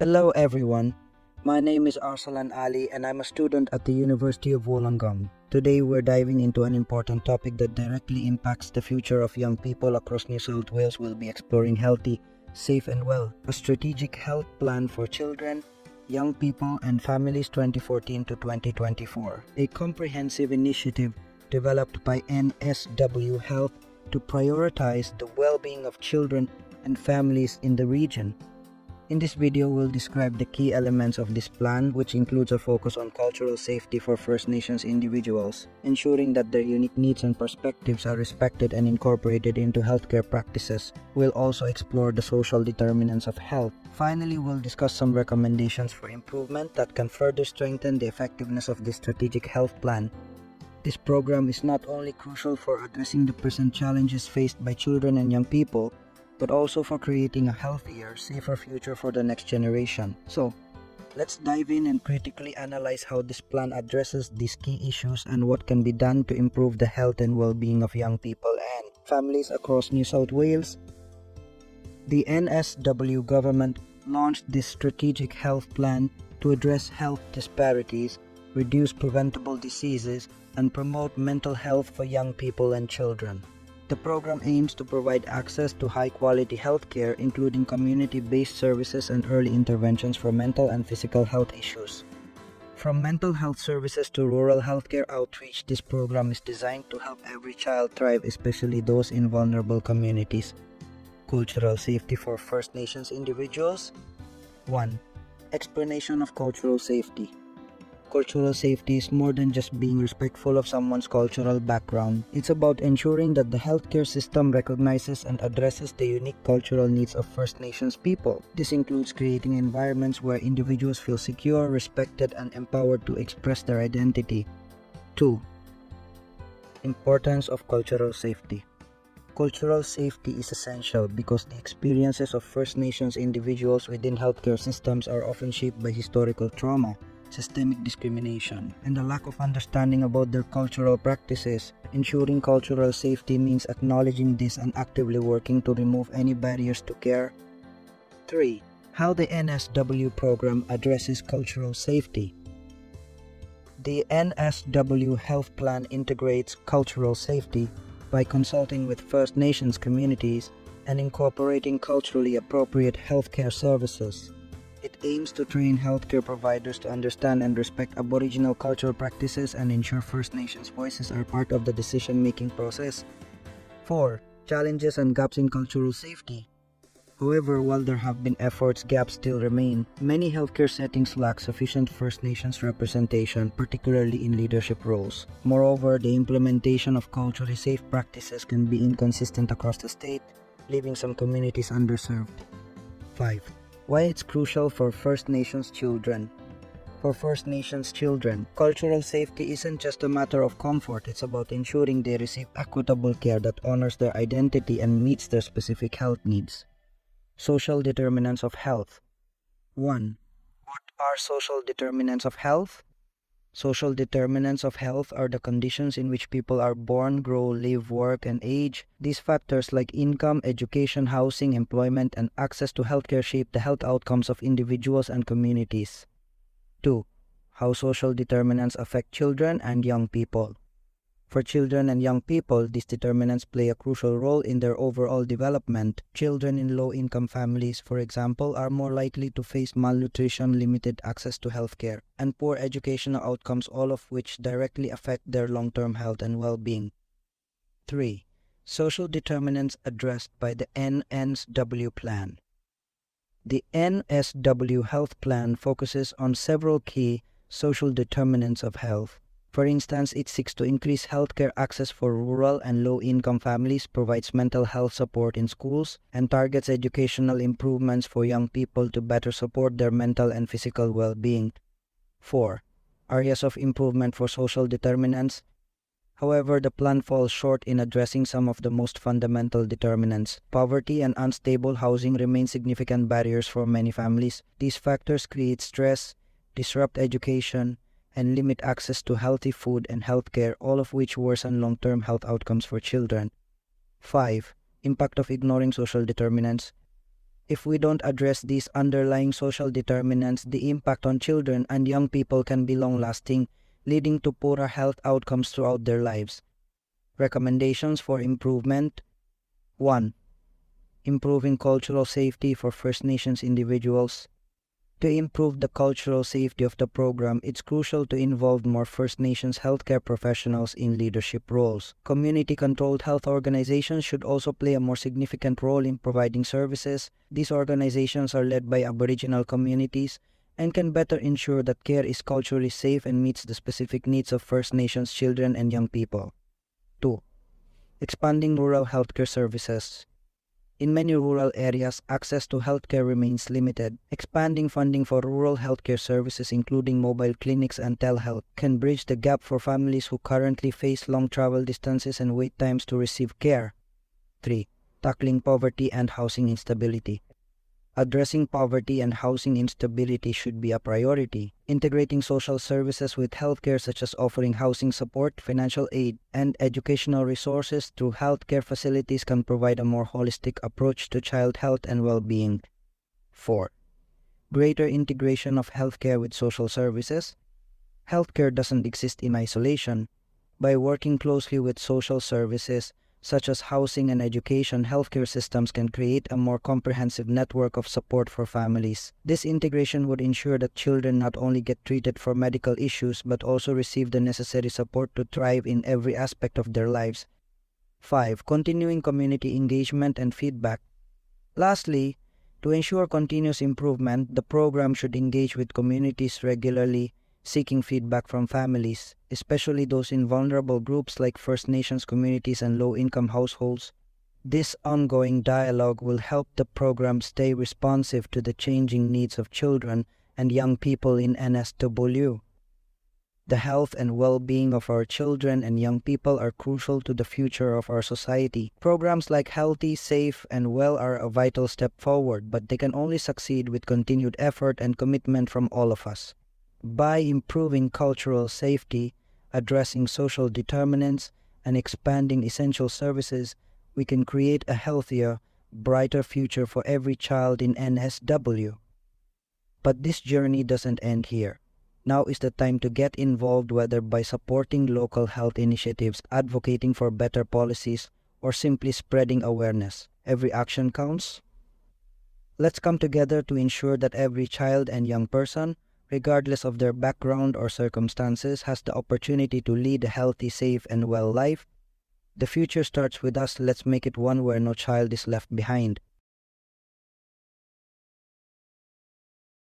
Hello everyone, my name is Arsalan Ali and I'm a student at the University of Wollongong. Today we're diving into an important topic that directly impacts the future of young people across New South Wales. We'll be exploring healthy, safe and well, a strategic health plan for children, young people and families 2014 to 2024. A comprehensive initiative developed by NSW Health to prioritize the well-being of children and families in the region. In this video, we'll describe the key elements of this plan, which includes a focus on cultural safety for First Nations individuals, ensuring that their unique needs and perspectives are respected and incorporated into healthcare practices. We'll also explore the social determinants of health. Finally, we'll discuss some recommendations for improvement that can further strengthen the effectiveness of this strategic health plan. This program is not only crucial for addressing the present challenges faced by children and young people, but also for creating a healthier, safer future for the next generation. So, let's dive in and critically analyze how this plan addresses these key issues and what can be done to improve the health and well-being of young people and families across New South Wales. The NSW government launched this strategic health plan to address health disparities, reduce preventable diseases, and promote mental health for young people and children. The program aims to provide access to high-quality healthcare, including community-based services and early interventions for mental and physical health issues. From mental health services to rural healthcare outreach, this program is designed to help every child thrive, especially those in vulnerable communities. Cultural safety for First Nations individuals. 1. Explanation of cultural safety. Cultural safety is more than just being respectful of someone's cultural background. It's about ensuring that the healthcare system recognizes and addresses the unique cultural needs of First Nations people. This includes creating environments where individuals feel secure, respected, and empowered to express their identity. 2. Importance of cultural safety. Cultural safety is essential because the experiences of First Nations individuals within healthcare systems are often shaped by historical trauma, systemic discrimination, and a lack of understanding about their cultural practices. Ensuring cultural safety means acknowledging this and actively working to remove any barriers to care. 3. How the NSW program addresses cultural safety. The NSW Health Plan integrates cultural safety by consulting with First Nations communities and incorporating culturally appropriate healthcare services. It aims to train healthcare providers to understand and respect Aboriginal cultural practices and ensure First Nations voices are part of the decision-making process. 4. Challenges and gaps in cultural safety. However, while there have been efforts, gaps still remain. Many healthcare settings lack sufficient First Nations representation, particularly in leadership roles. Moreover, the implementation of culturally safe practices can be inconsistent across the state, leaving some communities underserved. 5. Why it's crucial for First Nations children. For First Nations children, cultural safety isn't just a matter of comfort, it's about ensuring they receive equitable care that honors their identity and meets their specific health needs. Social determinants of health. 1. What are social determinants of health? Social determinants of health are the conditions in which people are born, grow, live, work, and age. These factors like income, education, housing, employment, and access to healthcare shape the health outcomes of individuals and communities. 2. How social determinants affect children and young people. For children and young people, these determinants play a crucial role in their overall development. Children in low-income families, for example, are more likely to face malnutrition, limited access to healthcare, and poor educational outcomes, all of which directly affect their long-term health and well-being. 3. Social determinants addressed by the NSW plan. The NSW Health Plan focuses on several key social determinants of health. For instance, it seeks to increase healthcare access for rural and low-income families, provides mental health support in schools, and targets educational improvements for young people to better support their mental and physical well-being. 4. Areas of improvement for social determinants. However, the plan falls short in addressing some of the most fundamental determinants. Poverty and unstable housing remain significant barriers for many families. These factors create stress, disrupt education, and limit access to healthy food and healthcare, all of which worsen long-term health outcomes for children. 5. Impact of ignoring social determinants. If we don't address these underlying social determinants, the impact on children and young people can be long-lasting, leading to poorer health outcomes throughout their lives. Recommendations for improvement: 1. Improving cultural safety for First Nations individuals. To improve the cultural safety of the program, it's crucial to involve more First Nations healthcare professionals in leadership roles. Community-controlled health organizations should also play a more significant role in providing services. These organizations are led by Aboriginal communities and can better ensure that care is culturally safe and meets the specific needs of First Nations children and young people. 2. Expanding rural healthcare services. In many rural areas, access to healthcare remains limited. Expanding funding for rural healthcare services, including mobile clinics and telehealth, can bridge the gap for families who currently face long travel distances and wait times to receive care. 3. Tackling poverty and housing instability. Addressing poverty and housing instability should be a priority. Integrating social services with healthcare, such as offering housing support, financial aid, and educational resources through healthcare facilities, can provide a more holistic approach to child health and well-being. 4. Greater integration of healthcare with social services. Healthcare doesn't exist in isolation. By working closely with social services, such as housing and education, healthcare systems can create a more comprehensive network of support for families. This integration would ensure that children not only get treated for medical issues but also receive the necessary support to thrive in every aspect of their lives. 5. Continuing community engagement and feedback. Lastly, to ensure continuous improvement, the program should engage with communities regularly, seeking feedback from families, especially those in vulnerable groups like First Nations communities and low-income households. This ongoing dialogue will help the program stay responsive to the changing needs of children and young people in NSW. The health and well-being of our children and young people are crucial to the future of our society. Programs like Healthy, Safe, and Well are a vital step forward, but they can only succeed with continued effort and commitment from all of us. By improving cultural safety, addressing social determinants, and expanding essential services, we can create a healthier, brighter future for every child in NSW. But this journey doesn't end here. Now is the time to get involved, whether by supporting local health initiatives, advocating for better policies, or simply spreading awareness. Every action counts. Let's come together to ensure that every child and young person, regardless of their background or circumstances, has the opportunity to lead a healthy, safe, and well life. The future starts with us. Let's make it one where no child is left behind.